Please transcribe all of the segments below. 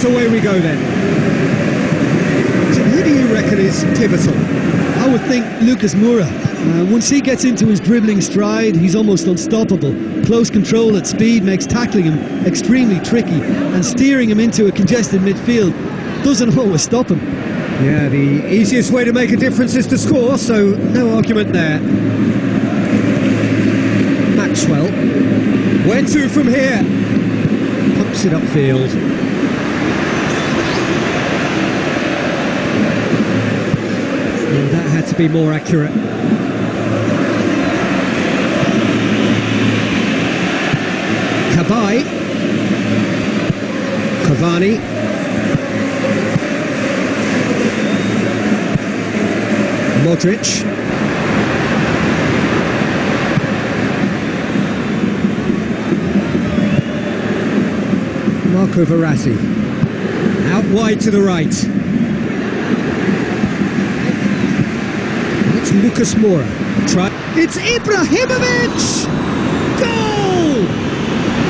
Yes, away we go then. So who do you reckon is pivotal? I would think Lucas Moura. Once he gets into his dribbling stride, he's almost unstoppable. Close control at speed makes tackling him extremely tricky, and steering him into a congested midfield doesn't always stop him. Yeah, the easiest way to make a difference is to score, so no argument there. Maxwell. Where to from here? Pumps it upfield. Oh, that had to be more accurate. Cabaye. Cavani. Modric. Marco Verratti. Out wide to the right. It's Lucas Moura. Try. It's Ibrahimovic! Goal!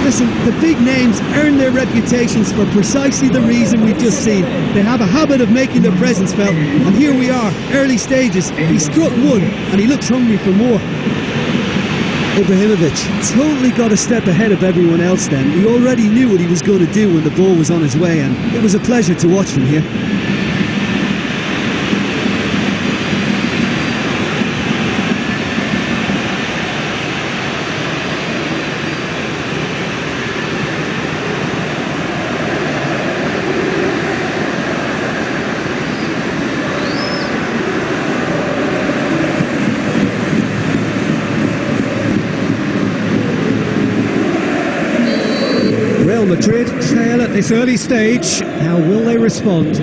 Listen, the big names earn their reputations for precisely the reason we've just seen. They have a habit of making their presence felt, and here we are, early stages. He struck one, and he looks hungry for more. Ibrahimovic totally got a step ahead of everyone else then. He already knew what he was going to do when the ball was on his way, and it was a pleasure to watch from here. Madrid trail at this early stage. How will they respond?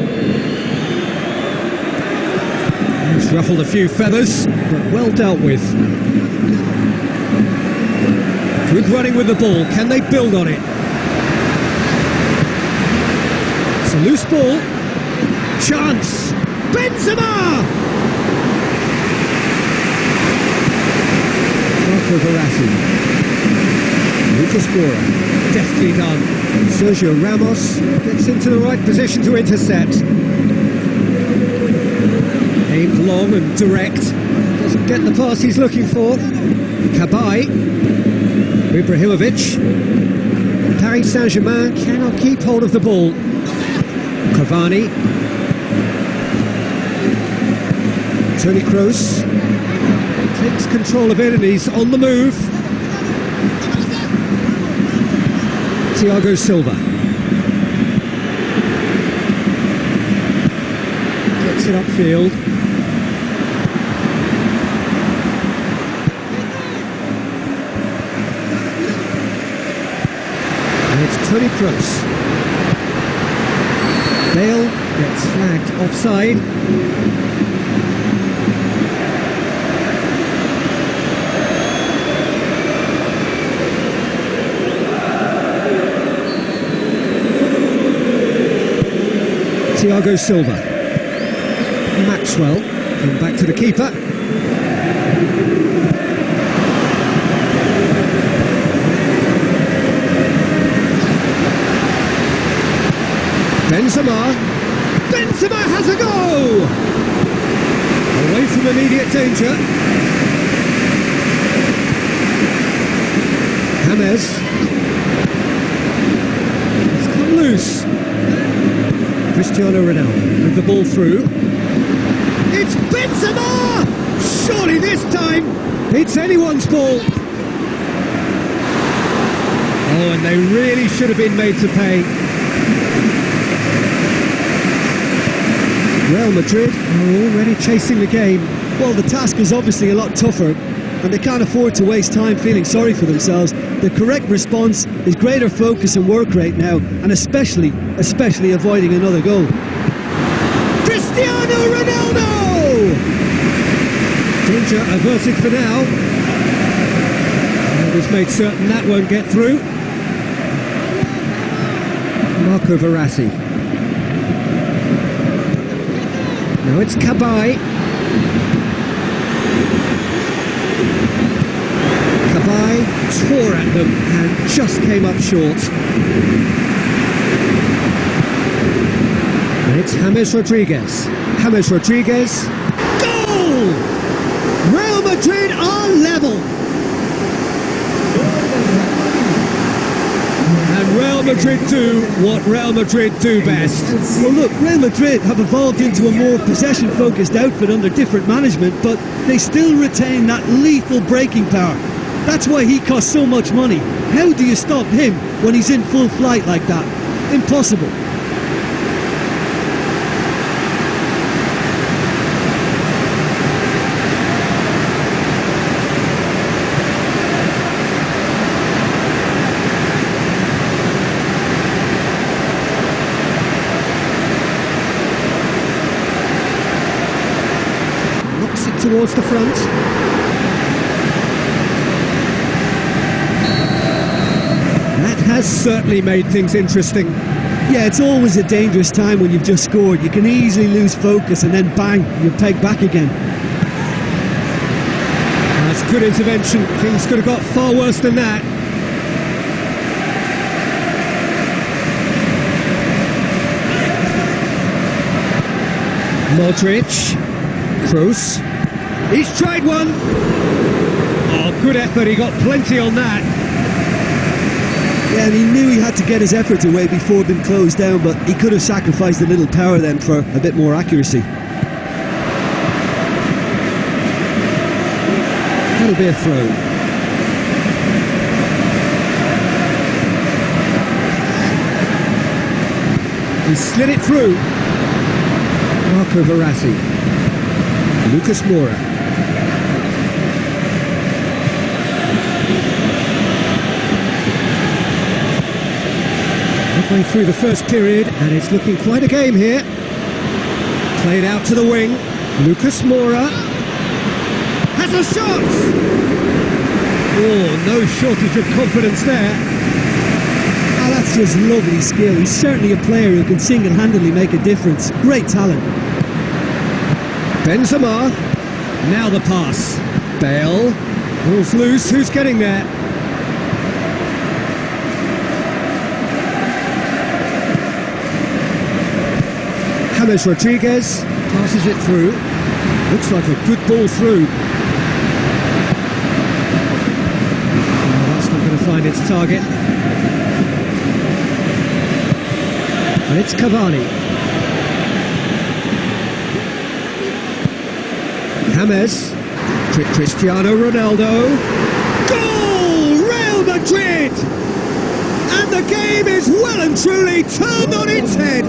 He's ruffled a few feathers, but well dealt with. Good running with the ball. Can they build on it? It's a loose ball. Chance. Benzema! Marco Verratti. Lucas Moura. Deftly done. Sergio Ramos gets into the right position to intercept. Aimed long and direct. Doesn't get the pass he's looking for. Cabaye. Ibrahimovic. Paris Saint-Germain cannot keep hold of the ball. Cavani. Toni Kroos takes control of it and he's on the move. Thiago Silva gets it upfield. And it's Toni Kroos. Bale gets flagged offside. Thiago Silva. Maxwell, and back to the keeper. Benzema. Benzema has a go! Away from immediate danger. James. It's come loose. Cristiano Ronaldo with the ball through. It's Benzema! Surely this time it's anyone's ball. Oh, and they really should have been made to pay. Real Madrid are already chasing the game. Well, the task is obviously a lot tougher, and they can't afford to waste time feeling sorry for themselves. The correct response is greater focus and work rate now, and especially avoiding another goal. Cristiano Ronaldo! Danger averted for now. And he's made certain that won't get through. Marco Verratti. Now it's Cabaye. Cabaye tore at them and just came up short. It's James Rodriguez. James Rodriguez. Goal! Real Madrid are level. And Real Madrid do what Real Madrid do best. Well look, Real Madrid have evolved into a more possession-focused outfit under different management, but they still retain that lethal breaking power. That's why he costs so much money. How do you stop him when he's in full flight like that? Impossible. Knocks it towards the front. That has certainly made things interesting. Yeah, it's always a dangerous time when you've just scored. You can easily lose focus and then bang, you're pegged back again. That's good intervention. Things could have got far worse than that. Modric. Kroos. He's tried one. Oh, good effort. He got plenty on that. Yeah, and he knew he had to get his efforts away before being closed down, but he could have sacrificed a little power then for a bit more accuracy. That'll be a throw. He slid it through. Marco Verratti. Lucas Moura. Halfway through the first period, and it's looking quite a game here. Played out to the wing. Lucas Moura has a shot! Oh, no shortage of confidence there. Oh, that's just lovely skill. He's certainly a player who can single-handedly make a difference. Great talent. Benzema. Now the pass. Bale. Ball's loose. Who's getting there? James Rodriguez passes it through. Looks like a good ball through. Oh, that's not going to find its target. And it's Cavani. James. Cristiano Ronaldo. Goal! Real Madrid! And the game is well and truly turned on its head.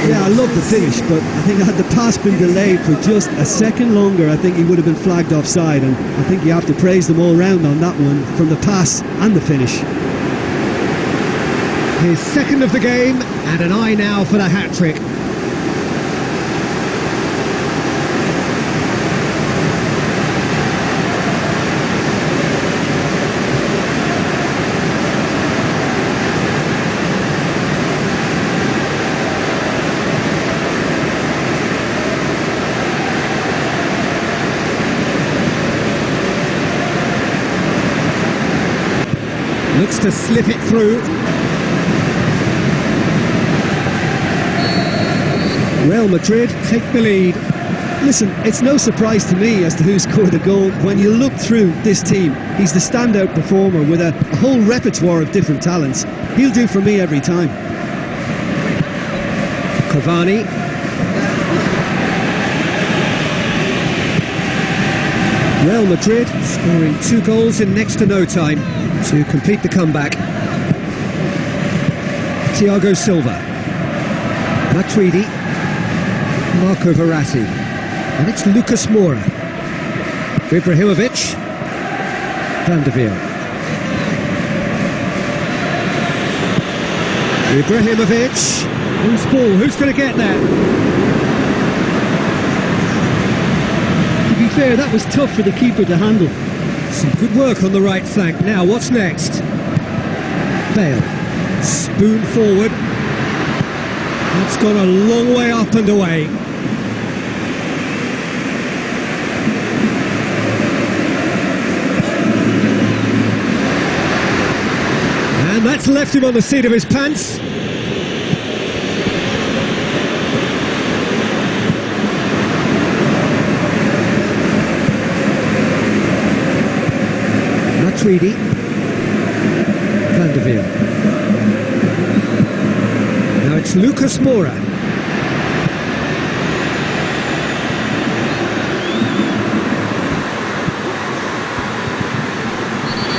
Yeah, I love the finish, but I think had the pass been delayed for just a second longer, I think he would have been flagged offside, and I think you have to praise them all round on that one, from the pass and the finish. His second of the game, and an eye now for the hat-trick. Looks to slip it through. Real Madrid take the lead. Listen, it's no surprise to me as to who scored the goal. When you look through this team, he's the standout performer with a whole repertoire of different talents. He'll do for me every time. Cavani. Real Madrid scoring 2 goals in next to no time to complete the comeback. Thiago Silva. Matuidi. Marco Verratti. And it's Lucas Moura. Ibrahimovic. Van der Veer. Ibrahimovic. Loose ball. Who's going to get that? To be fair, that was tough for the keeper to handle. Some good work on the right flank. Now, what's next? Bale. Spoon forward. That's gone a long way up and away. And that's That's left him on the seat of his pants. Tweedy, Van der Veer. Now it's Lucas Moura.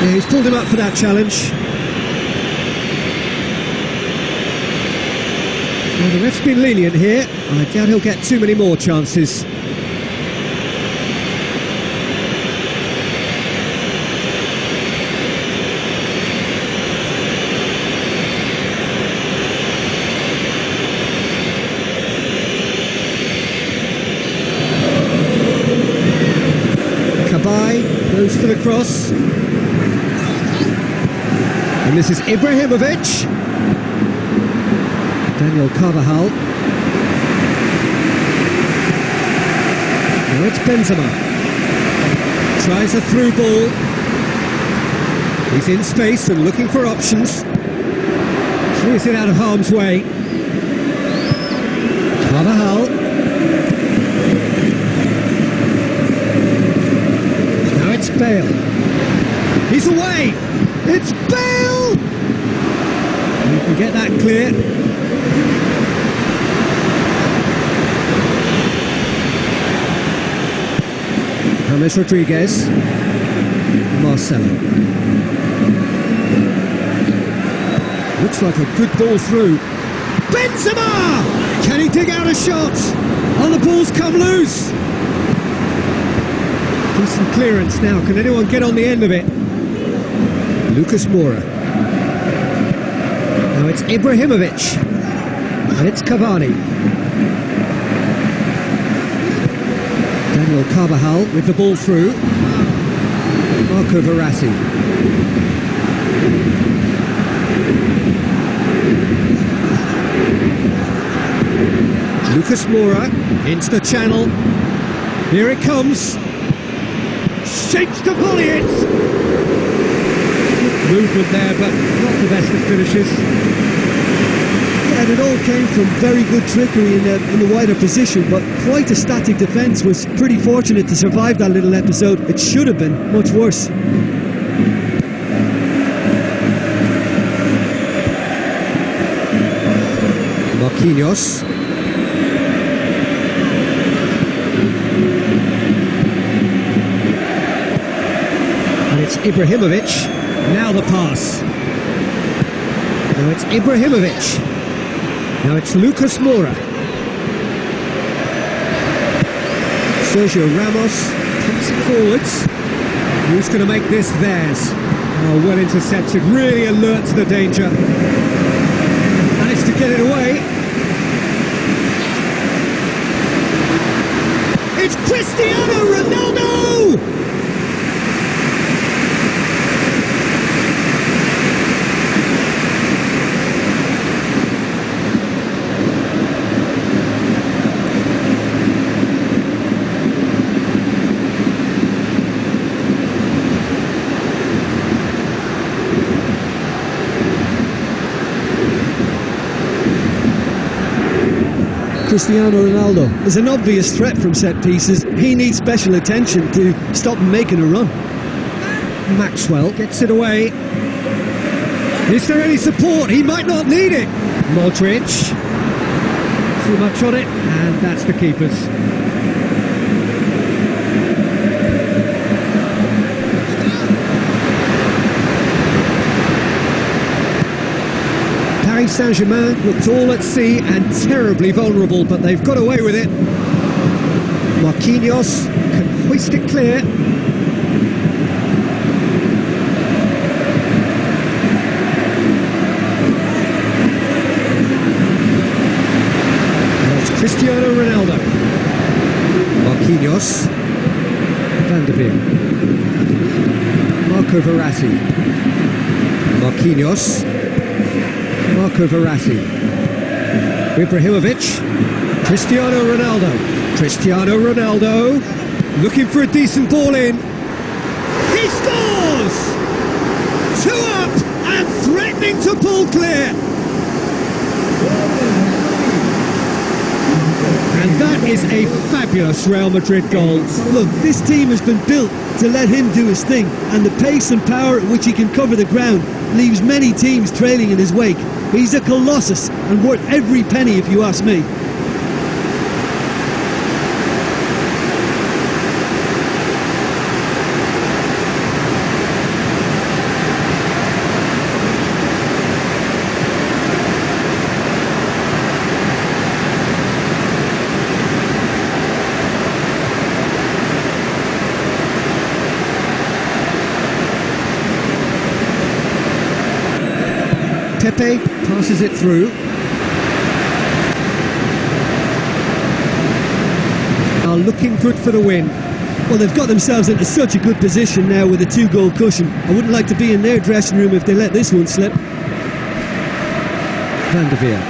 Yeah, he's pulled him up for that challenge. Well, the ref's been lenient here. I doubt he'll get too many more chances. Goes for the cross. And this is Ibrahimovic. Daniel Carvajal. Now it's Benzema. Tries a through ball. He's in space and looking for options. Clears it out of harm's way. Carvajal. Bale. He's away. It's Bale. You can get that clear. James Rodriguez. Marcelo. Looks like a good ball through. Benzema! Can he dig out a shot? Oh, the ball's come loose. Decent clearance now. Can anyone get on the end of it? Lucas Moura. Now it's Ibrahimovic. And it's Cavani. Daniel Carvajal with the ball through. Marco Verratti. Lucas Moura into the channel. Here it comes. Shapes to volley it! Movement there, but not the best of finishes. Yeah, and it all came from very good trickery in the wider position, but quite a static defence. Was pretty fortunate to survive that little episode. It should have been much worse. Marquinhos. It's Ibrahimovic. Now the pass. Now it's Ibrahimovic. Now it's Lucas Moura. Sergio Ramos pumps it forwards. Who's going to make this theirs? Oh, well intercepted. Really alert to the danger. Managed to get it away. It's Cristiano Ronaldo! Cristiano Ronaldo is an obvious threat from set pieces. He needs special attention to stop him making a run. Maxwell gets it away. Is there any support? He might not need it. Modric. Too much on it, and that's the keeper's. Paris Saint-Germain looked all at sea and terribly vulnerable, but they've got away with it. Marquinhos can hoist it clear. Now it's Cristiano Ronaldo. Marquinhos. Van der Veer. Marco Verratti. Marquinhos. Marco Verratti. Ibrahimovic. Cristiano Ronaldo. Cristiano Ronaldo. Looking for a decent ball in. He scores! 2 up and threatening running to pull clear. And that is a fabulous Real Madrid goal. Look, this team has been built to let him do his thing, and the pace and power at which he can cover the ground leaves many teams trailing in his wake. He's a colossus and worth every penny if you ask me. Pepe passes it through. Are looking good for the win. Well, they've got themselves into such a good position now with a 2-goal cushion. I wouldn't like to be in their dressing room if they let this one slip. Van der Veer.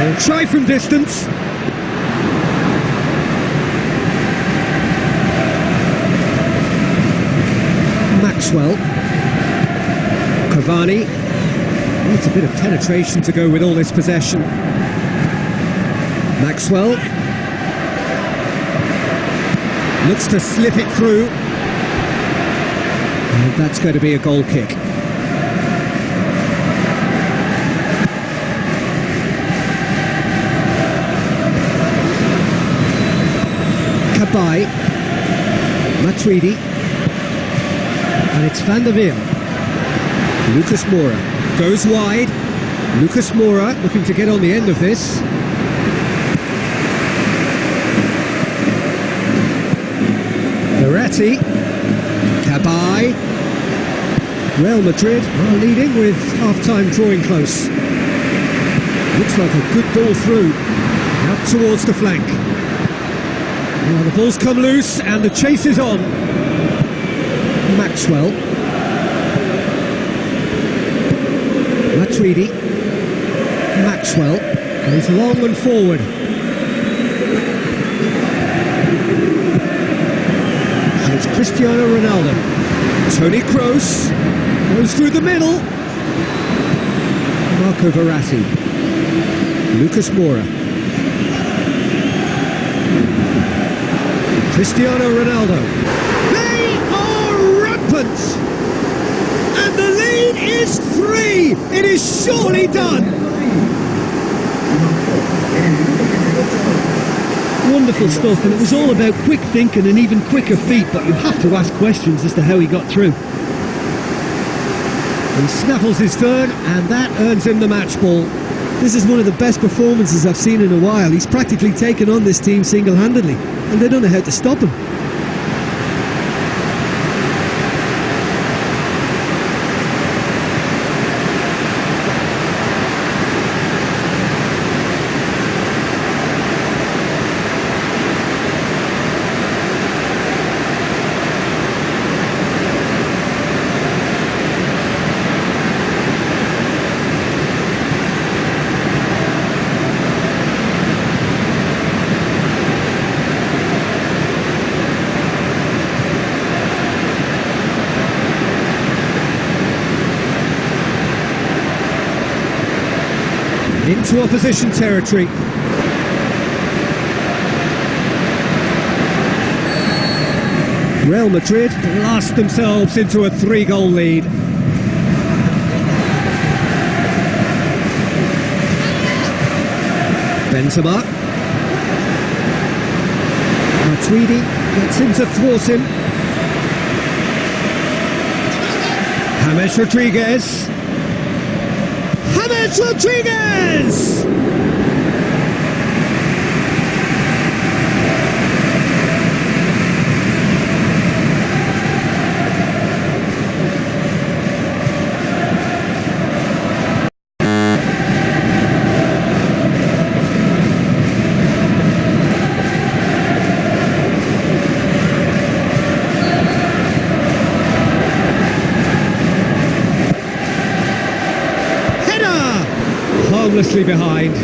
They'll try from distance. Maxwell. Cavani needs a bit of penetration to go with all this possession. Maxwell looks to slip it through, and that's going to be a goal kick. Cabai, Matuidi, and it's Van der Veer. Lucas Moura goes wide. Lucas Moura looking to get on the end of this. Verratti. Cabai. Real Madrid are leading with half-time drawing close. Looks like a good ball through. Out towards the flank. Now the ball's come loose and the chase is on. Maxwell. Matuidi. Maxwell goes long and forward. And it's Cristiano Ronaldo. Toni Kroos goes through the middle. Marco Verratti. Lucas Moura. Cristiano Ronaldo. They are rampant! And the lead is 3! It is surely done! Wonderful stuff, and it was all about quick thinking and even quicker feet, but you have to ask questions as to how he got through. He snaffles his third, and that earns him the match ball. This is one of the best performances I've seen in a while. He's practically taken on this team single-handedly, and they don't know how to stop him. Into opposition territory. Real Madrid blast themselves into a 3-goal lead. Benzema. Matuidi gets him to thwart him. James Rodriguez. James Rodriguez! Harmlessly behind.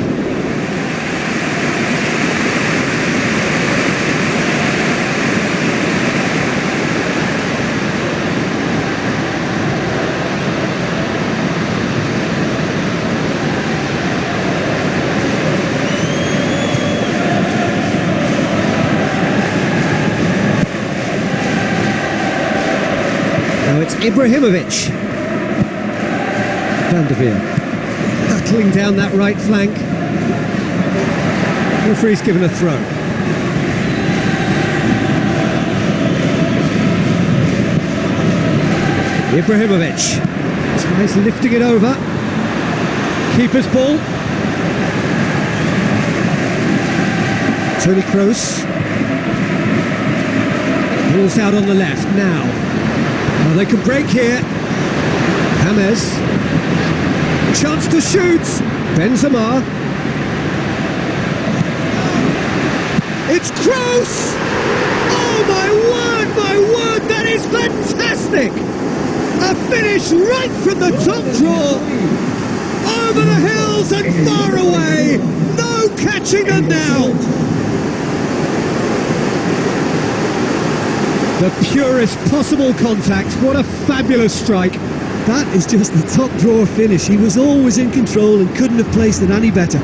Now it's Ibrahimovic. Van der Veer battling down that right flank. Referee's given a throw. Ibrahimovic tries lifting it over. Keeper's ball. Toni Kroos. Ball's out on the left now. Well, they can break here. James. Chance to shoot. Benzema. It's Kroos! Oh my word, that is fantastic! A finish right from the top draw. Over the hills and far away. No catching them now. The purest possible contact. What a fabulous strike. That is just the top drawer finish. He was always in control and couldn't have placed it any better.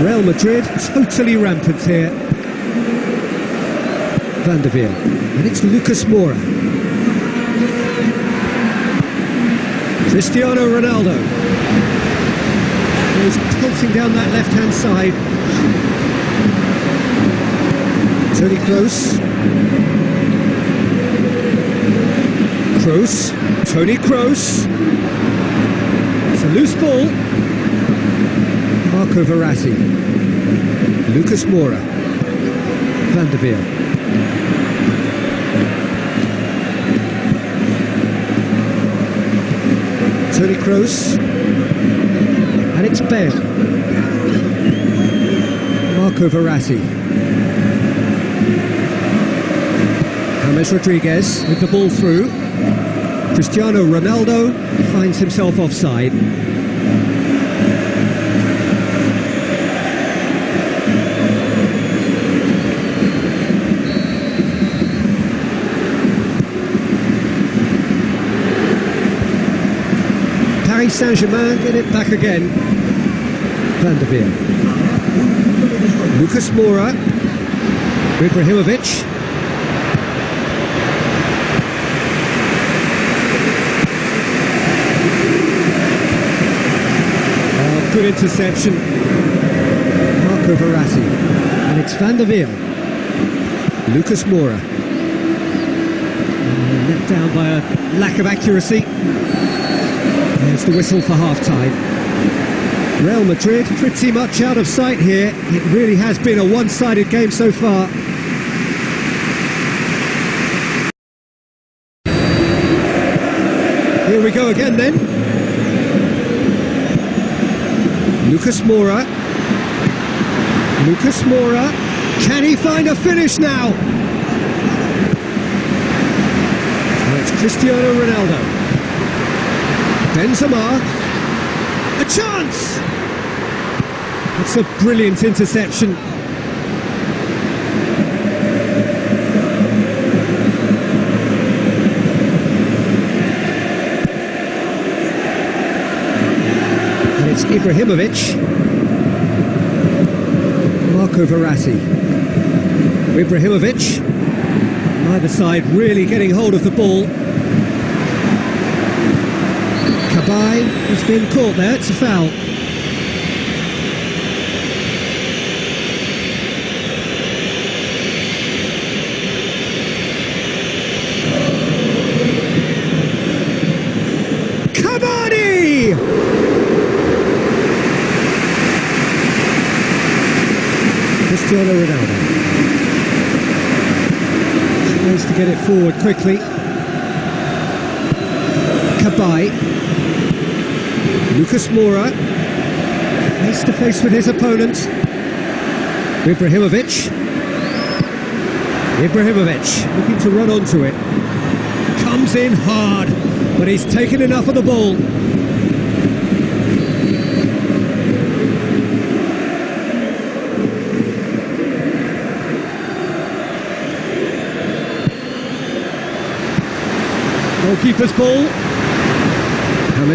Real Madrid totally rampant here. Van der Veer, and it's Lucas Moura. Cristiano Ronaldo is pulsing down that left-hand side. Toni Kroos. Toni Kroos. It's a loose ball. Marco Verratti. Lucas Moura. Van der Veer. Toni Kroos. And it's Bale. Marco Verratti. James Rodriguez with the ball through. Cristiano Ronaldo finds himself offside. Paris Saint-Germain get it back again. Van der Veer. Lucas Moura. Ibrahimovic. Good interception. Marco Verratti. And it's Van der Veer. Lucas Moura. Let down by a lack of accuracy. There's the whistle for half-time. Real Madrid pretty much out of sight here. It really has been a one-sided game so far. Here we go again then. Lucas Moura. Lucas Moura. Can he find a finish now? Oh, it's Cristiano Ronaldo. Benzema. A chance! That's a brilliant interception. It's Ibrahimovic. Marco Verratti. Ibrahimovic. Neither side really getting hold of the ball. Kabay has been caught there. It's a foul. Cristiano Ronaldo tries to get it forward quickly. Kabay. Lucas Moura, face to face with his opponent. Ibrahimovic, looking to run onto it. Comes in hard, but he's taken enough of the ball. Goalkeeper's ball.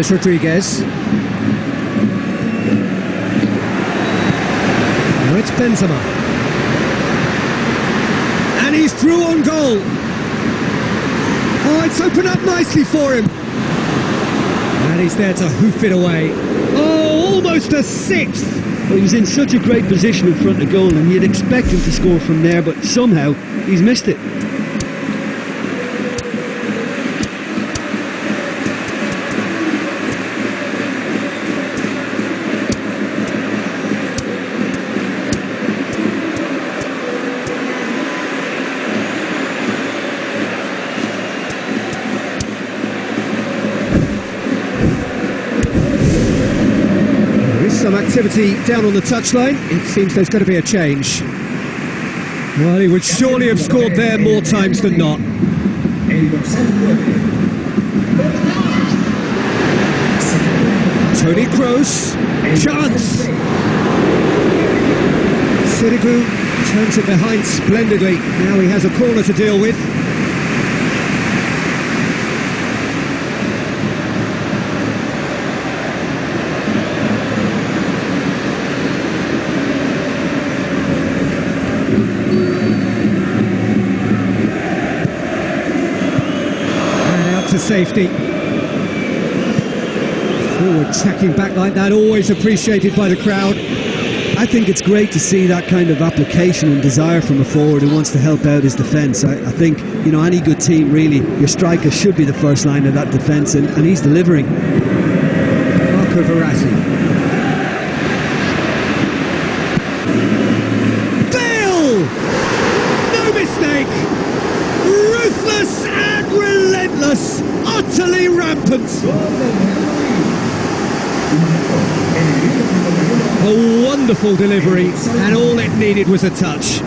James Rodriguez. Now it's Benzema. And he's through on goal. Oh, it's opened up nicely for him. And he's there to hoof it away. Oh, almost a sixth. Well, he was in such a great position in front of goal, and you'd expect him to score from there, but somehow he's missed it. Some activity down on the touchline. It seems there's going to be a change. Well, he would surely have scored there more times than not. Toni Kroos, chance! Sirigu turns it behind splendidly. Now he has a corner to deal with. To safety. Forward tracking back like that, always appreciated by the crowd. I think it's great to see that kind of application and desire from a forward who wants to help out his defence. I think, you know, any good team really, your striker should be the first line of that defence, and he's delivering. Marco Verratti. Bale! No mistake! Ruthless and relentless! Utterly rampant! A wonderful delivery, and all it needed was a touch.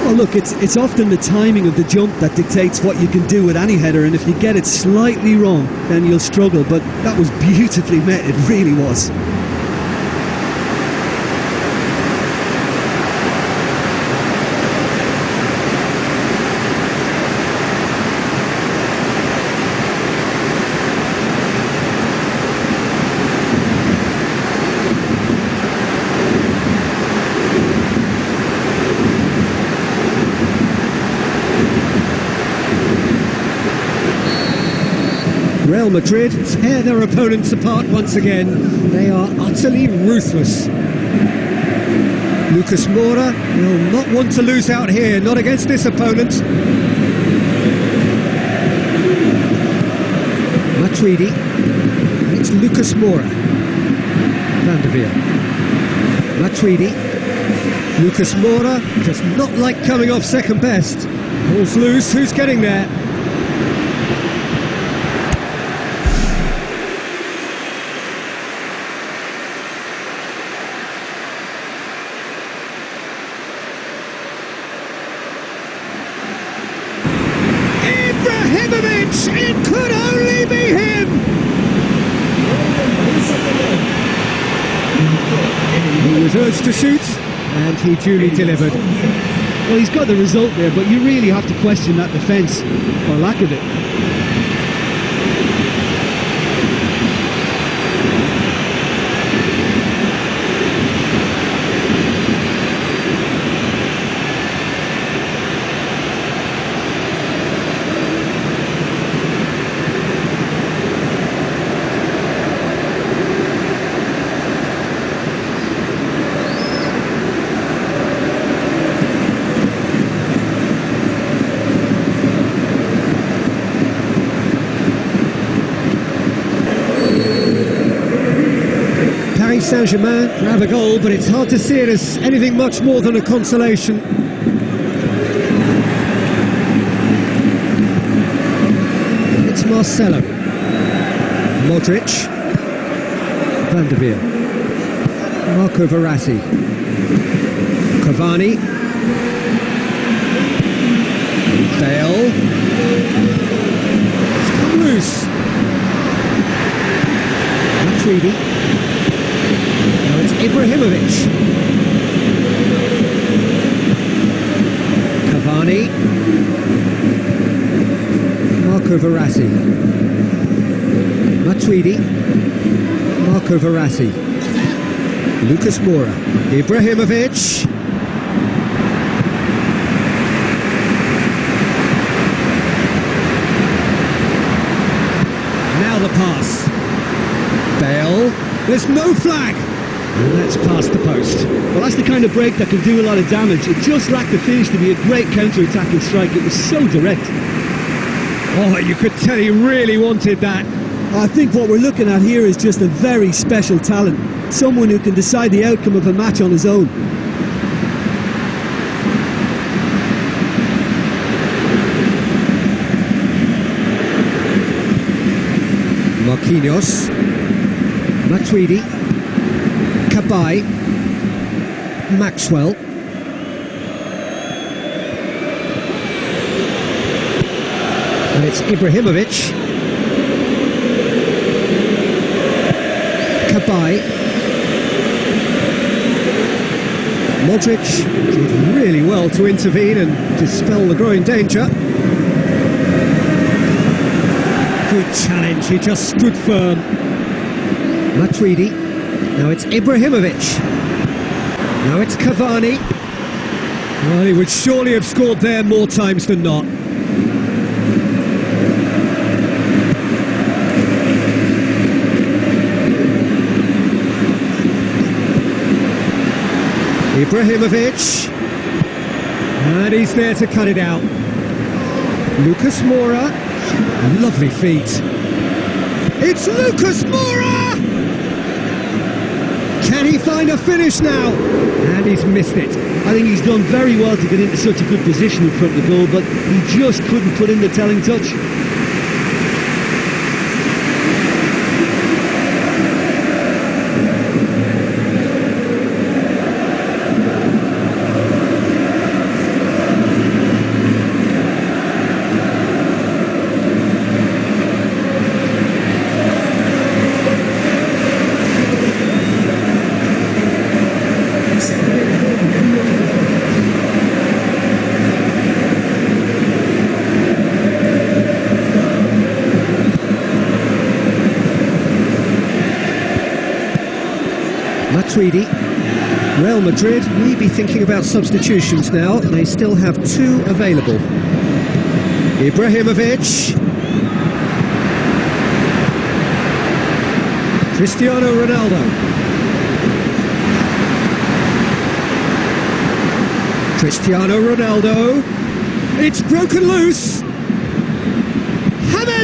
Well, look, it's often the timing of the jump that dictates what you can do with any header, and if you get it slightly wrong, then you'll struggle, but that was beautifully met, it really was. Real Madrid tear their opponents apart once again. They are utterly ruthless. Lucas Moura will not want to lose out here, not against this opponent. Matuidi, and it's Lucas Moura. Van der Veer. Matuidi. Lucas Moura does not like coming off second best. Ball's loose, who's getting there? It could only be him! He was urged to shoot, and he duly delivered. Well, he's got the result there, but you really have to question that defence, or lack of it. Saint-Germain grab a goal, but it's hard to see it as anything much more than a consolation. It's Marcelo. Modric. Van der Veer. Marco Verratti. Cavani. Bale. It's come loose. Matuidi. Now it's Ibrahimovic. Cavani. Marco Verratti. Matuidi. Marco Verratti. Lucas Moura. Ibrahimovic. Now the pass. Bale. There's no flag. And that's past the post. Well, that's the kind of break that can do a lot of damage. It just lacked the finish to be a great counter-attacking strike. It was so direct. Oh, you could tell he really wanted that. I think what we're looking at here is just a very special talent. Someone who can decide the outcome of a match on his own. Marquinhos. Matuidi. Cabai. Maxwell. And it's Ibrahimovic. Cabai. Modric did really well to intervene and dispel the growing danger. Good challenge, he just stood firm. Matuidi. Now it's Ibrahimovic. Now it's Cavani. Well, he would surely have scored there more times than not. Ibrahimovic. And he's there to cut it out. Lucas Moura. Lovely feet. It's Lucas Moura! Can he find a finish now? And he's missed it. I think he's done very well to get into such a good position in front of the goal, but he just couldn't put in the telling touch. Matuidi. Real Madrid may be thinking about substitutions now. They still have two available. Ibrahimovic. Cristiano Ronaldo. Cristiano Ronaldo. It's broken loose.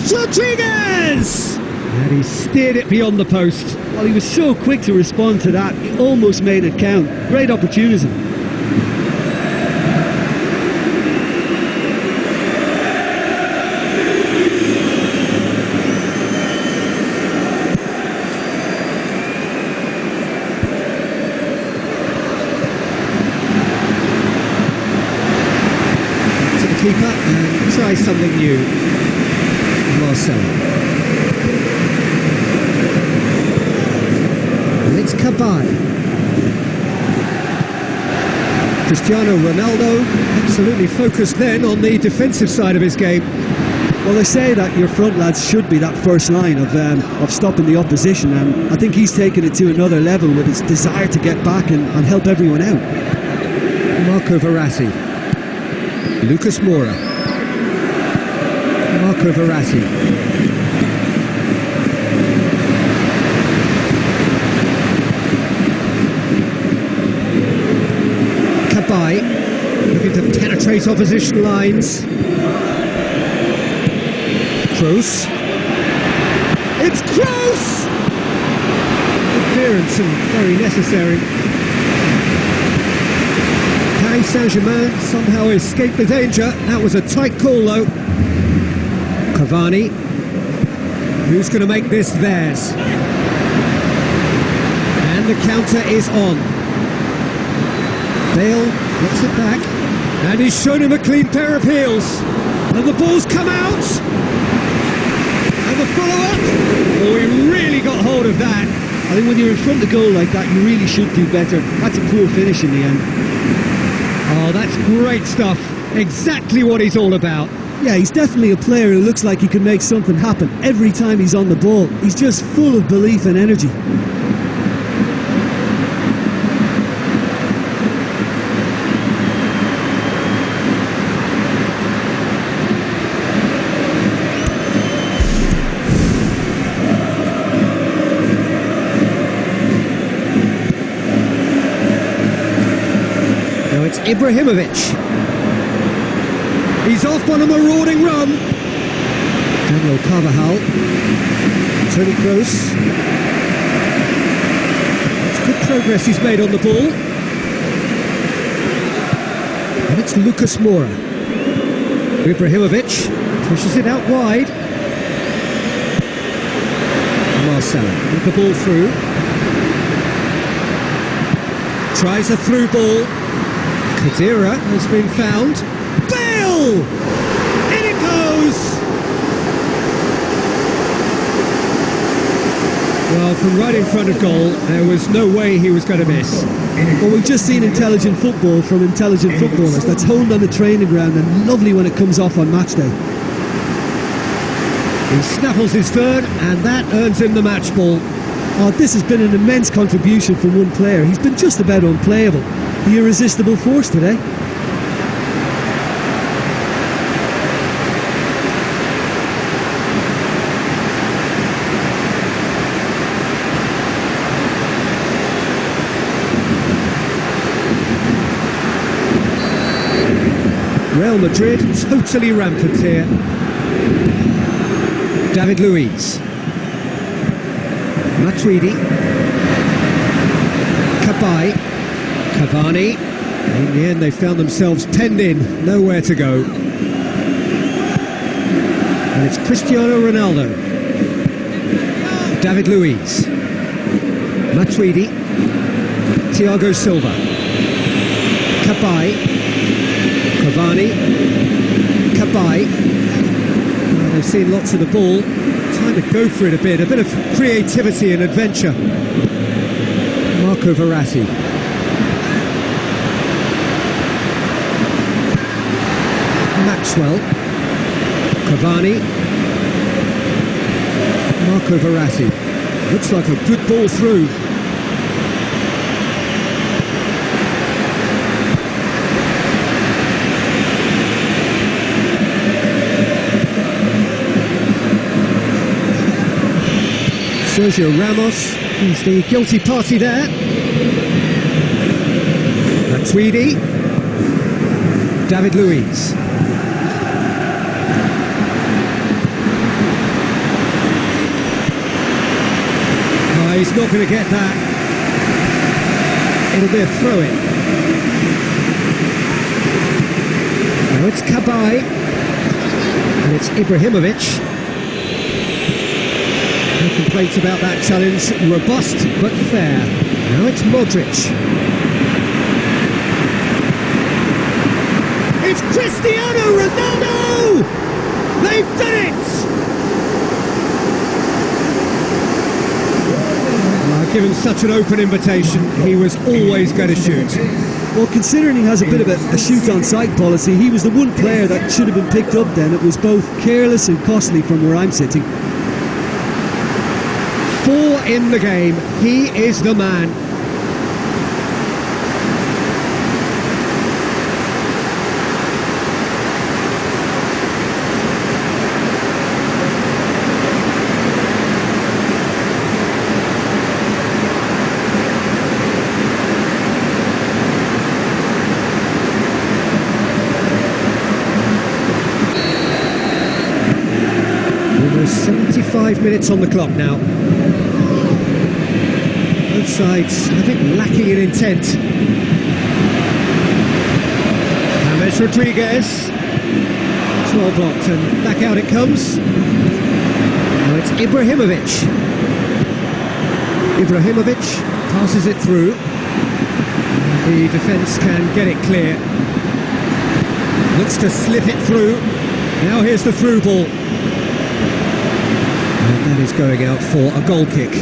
James Rodriguez! And he steered it beyond the post. Well, he was so quick to respond to that, he almost made it count. Great opportunity. To the keeper and try something new. Marcelo. It's Cabai. Cristiano Ronaldo absolutely focused then on the defensive side of his game. Well, they say that your front lads should be that first line of stopping the opposition, and I think he's taken it to another level with his desire to get back and help everyone out. Marco Verratti. Lucas Moura. Marco Verratti. Looking to penetrate opposition lines. Kroos. It's Kroos! Clearance and very necessary. Paris Saint-Germain somehow escaped the danger. That was a tight call though. Cavani. Who's going to make this theirs? the counter is on. Bale gets it back, and he's shown him a clean pair of heels. And the ball's come out. And the follow-up. Oh, he really got hold of that. I think when you're in front of goal like that, you really should do better. That's a poor finish in the end. Oh, that's great stuff. Exactly what he's all about. Yeah, he's definitely a player who looks like he can make something happen every time he's on the ball. He's just full of belief and energy. Now it's Ibrahimovic. He's off on a marauding run. Daniel Carvajal. Tony Kroos. It's good progress he's made on the ball. And it's Lucas Moura. Ibrahimovic pushes it out wide. Marcelo with the ball through. Tries a through ball. Khedira has been found. Bale! In it goes! Well, from right in front of goal, there was no way he was going to miss. Well, we've just seen intelligent football from intelligent footballers. That's honed on the training ground and lovely when it comes off on match day. He snaffles his third, and that earns him the match ball. Oh, this has been an immense contribution from one player. He's been just about unplayable. The irresistible force today. Real Madrid totally rampant here. David Luiz. Matuidi. Cabai. Cavani. In the end they found themselves penned in, nowhere to go. And it's Cristiano Ronaldo. David Luiz. Matuidi. Thiago Silva. Cabai. Cavani. Cabai. They've seen lots of the ball. Time to go for it a bit of creativity and adventure. Marco Verratti. Maxwell. Cavani. Marco Verratti. Looks like a good ball through. Sergio Ramos, he's the guilty party there. Matuidi. David Luiz. No, he's not going to get that. It'll be a throw-in. Now it's Cabai. And it's Ibrahimovic. No complaints about that challenge, robust but fair. Now it's Modric. It's Cristiano Ronaldo! They've done it! Given such an open invitation, he was always going to shoot. Well, considering he has a bit of a shoot-on-sight policy, he was the one player that should have been picked up then. It was both careless and costly from where I'm sitting. 4 in the game. He is the man. Almost 75 minutes on the clock now. Both sides a bit lacking in intent. James Rodriguez. It's well blocked and back out it comes. Now it's Ibrahimovic. Ibrahimovic Passes it through. The defence can get it clear. Looks to slip it through. Now here's the through ball. And that is going out for a goal kick.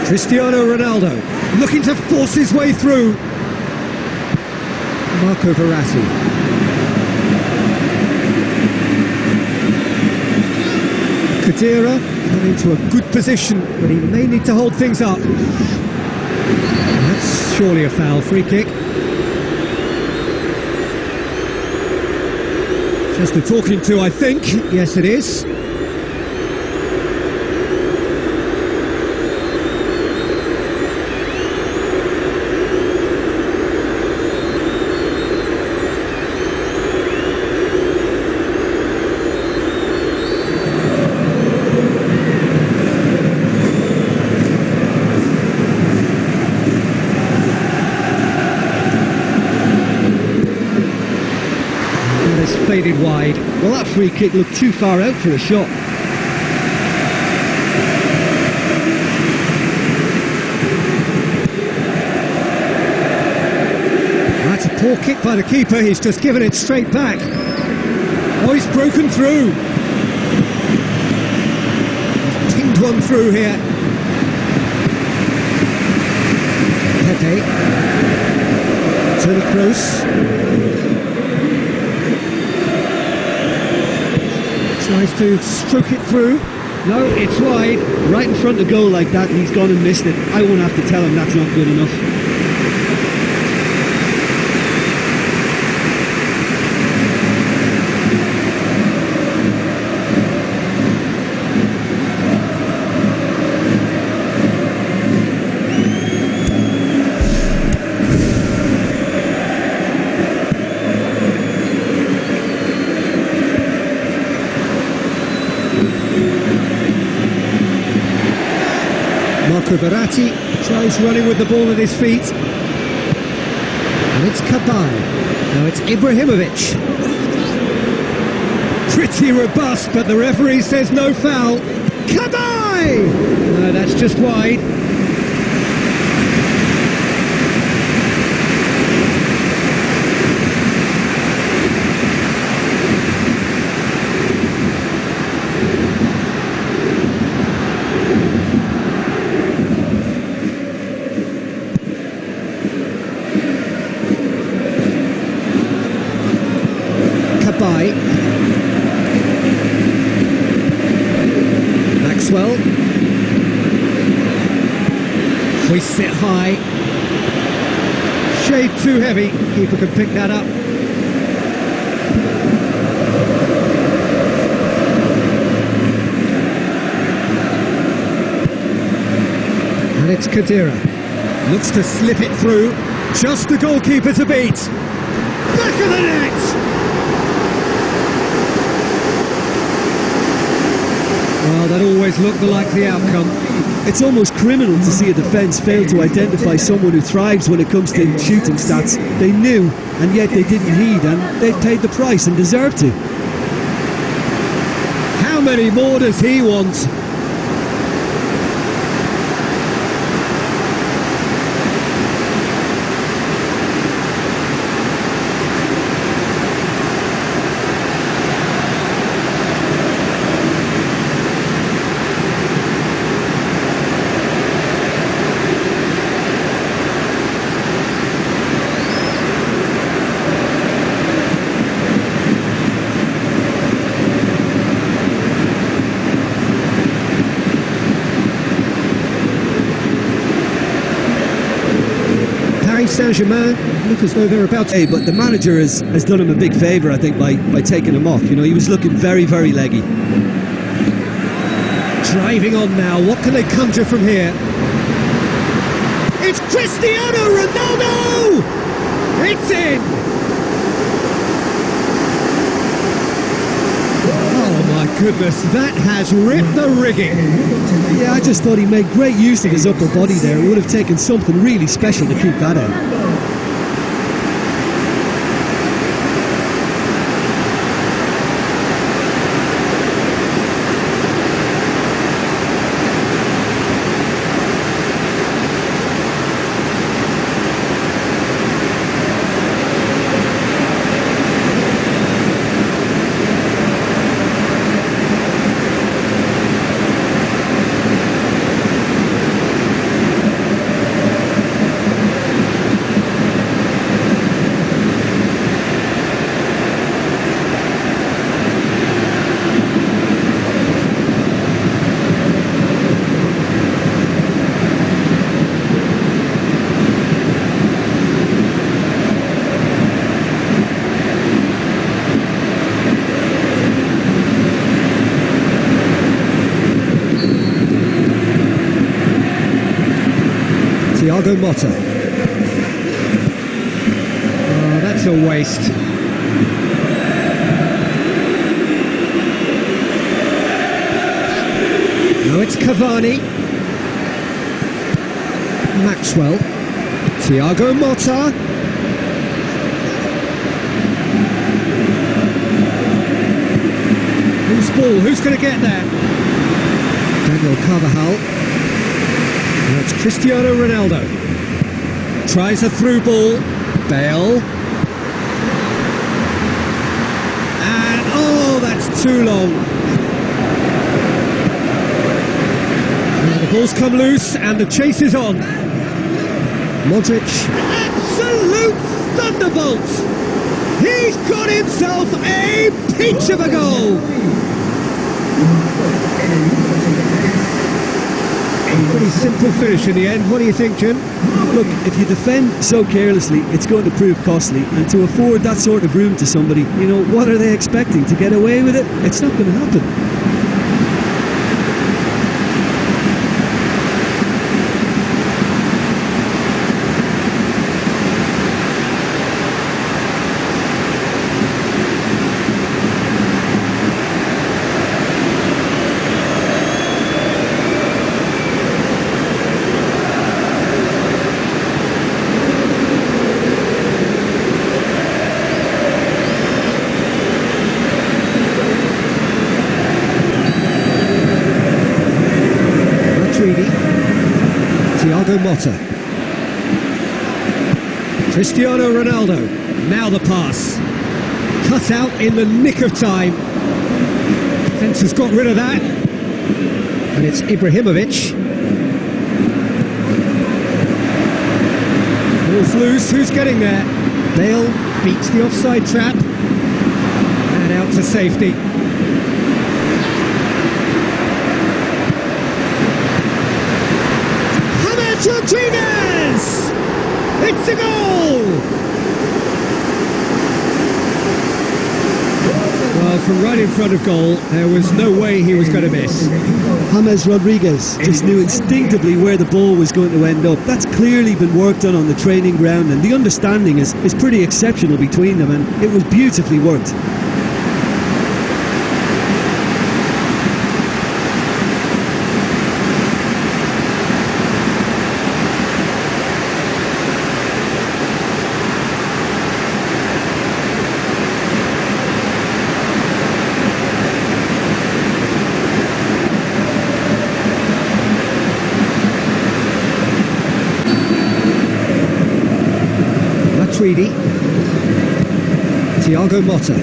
Cristiano Ronaldo looking to force his way through. Marco Verratti. Khedira coming into a good position, but he may need to hold things up. That's surely a foul. Free kick. Just the talking to, I think. Yes, it is. Faded wide. Well, that free kick looked too far out for a shot. That's a poor kick by the keeper. He's just given it straight back. Oh, he's broken through. He's pinged one through here. Pepe. Tony Kroos. Tries to stroke it through. No, it's wide. Right in front of goal like that, and he's gone and missed it. I won't have to tell him that's not good enough. Verratti tries running with the ball at his feet. And it's Kabay. Now it's Ibrahimovic. Pretty robust, but the referee says no foul. Kabay! No, that's just wide. Maxwell. Hoists it high. Shade too heavy. Keeper can pick that up. And it's Khedira. Looks to slip it through. Just the goalkeeper to beat. Back of the net! Well, that always looked the likely outcome. It's almost criminal to see a defence fail to identify someone who thrives when it comes to shooting stats. They knew, and yet they didn't heed, and they paid the price and deserved to. How many more does he want? Saint-Germain look as though they're about to... Hey, but the manager has done him a big favour, I think, by taking him off. You know, he was looking very, very leggy. Driving on now, what can they conjure from here? It's Cristiano Ronaldo! It's in! Oh my goodness, that has ripped the rigging. Yeah, I just thought he made great use of his upper body there. It would have taken something really special to keep that out. Thiago Motta. Oh, that's a waste. Now it's Cavani. Maxwell. Thiago Motta. Who's ball? Who's going to get there? Daniel Carvajal. Now it's Cristiano Ronaldo. Tries a through ball. Bale. And oh, that's too long. Now the ball's come loose and the chase is on. Modric. Absolute thunderbolt. He's got himself a peach of a goal. Pretty simple finish in the end. What do you think, Jim? Look, if you defend so carelessly, it's going to prove costly. And to afford that sort of room to somebody, you know, what are they expecting? To get away with it? It's not going to happen. Thiago Motta. Cristiano Ronaldo. Now the pass. Cut out in the nick of time. Defence has got rid of that. And it's Ibrahimovic. Ball's loose. Who's getting there? Bale beats the offside trap. And out to safety. Rodriguez! It's a goal! Well, from right in front of goal, there was no way he was going to miss. James Rodriguez just knew instinctively where the ball was going to end up. That's clearly been worked on the training ground, and the understanding is pretty exceptional between them, and it was beautifully worked. Thiago Motta.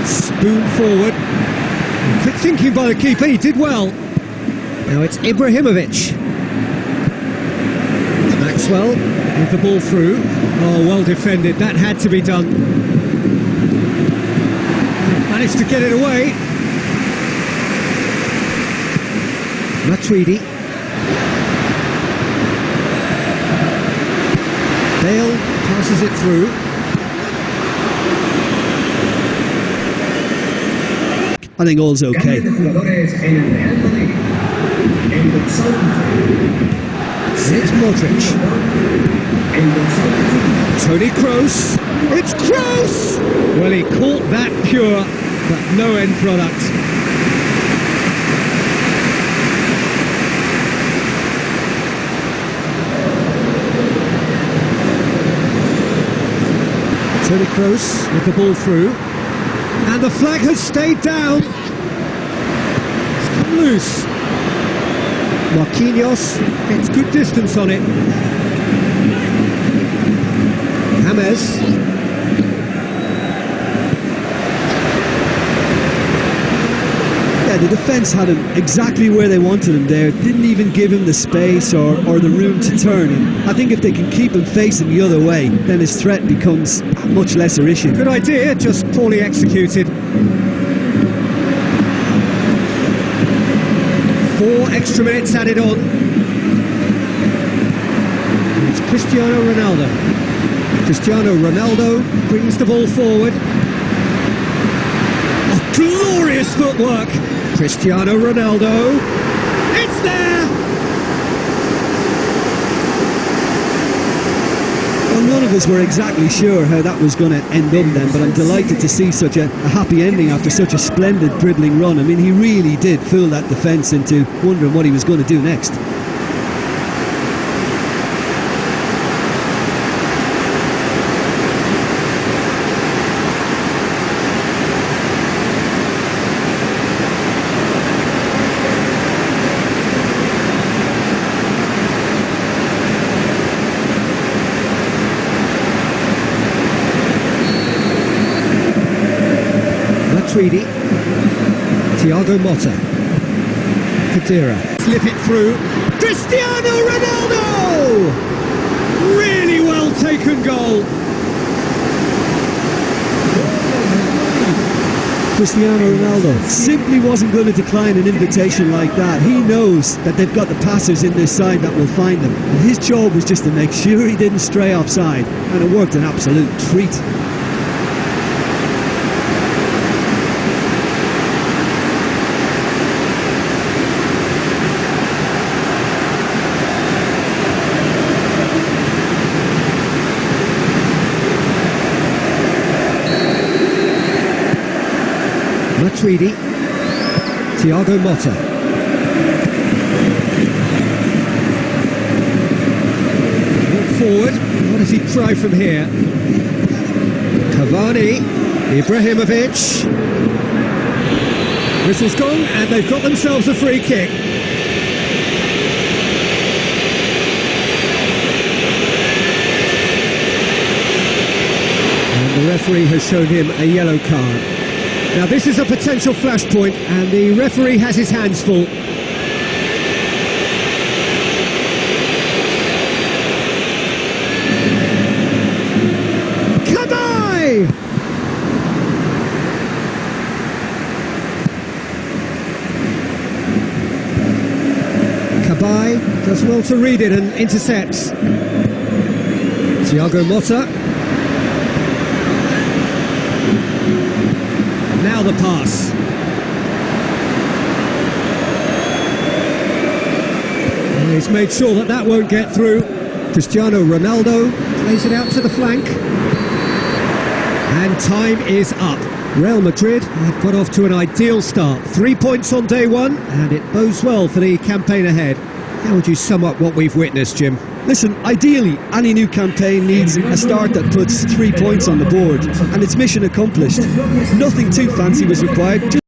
Spoon forward. Quick thinking by the keeper, he did well. Now it's Ibrahimovic. Maxwell with the ball through. Oh, well defended, that had to be done. Managed to get it away. Matuidi. Bale passes it through. I think all's okay. It's Modric. Toni Kroos. It's Kroos! Well, he caught that pure, but no end product. Toni Kroos with the ball through, and the flag has stayed down. It's come loose. Marquinhos gets good distance on it. James. Yeah, the defence had him exactly where they wanted him there. Didn't even give him the space or the room to turn. And I think if they can keep him facing the other way, then his threat becomes a much lesser issue. Good idea, just poorly executed. 4 extra minutes added on. It's Cristiano Ronaldo. Cristiano Ronaldo brings the ball forward. Oh, glorious footwork. Cristiano Ronaldo. It's there. us were exactly sure how that was going to end up then, but I'm delighted to see such a happy ending after such a splendid dribbling run. I mean, he really did fool that defence into wondering what he was going to do next. Tweedy, Thiago Motta, Khedira, slip it through, Cristiano Ronaldo! Really well taken goal. Cristiano Ronaldo simply wasn't going to decline an invitation like that. He knows that they've got the passers in this side that will find them. And his job was just to make sure he didn't stray offside, and it worked an absolute treat. Tweedy, Thiago Motta, walk forward, what does he try from here? Cavani, Ibrahimovic, whistle's gone and they've got themselves a free kick. And the referee has shown him a yellow card. Now this is a potential flashpoint and the referee has his hands full. Cabaye! Cabaye does well to read it and intercepts. Thiago Motta. Now the pass. And he's made sure that that won't get through. Cristiano Ronaldo plays it out to the flank. And time is up. Real Madrid have got off to an ideal start. 3 points on day one, and it bodes well for the campaign ahead. How would you sum up what we've witnessed, Jim? Listen, ideally, any new campaign needs a start that puts 3 points on the board, and it's mission accomplished. Nothing too fancy was required.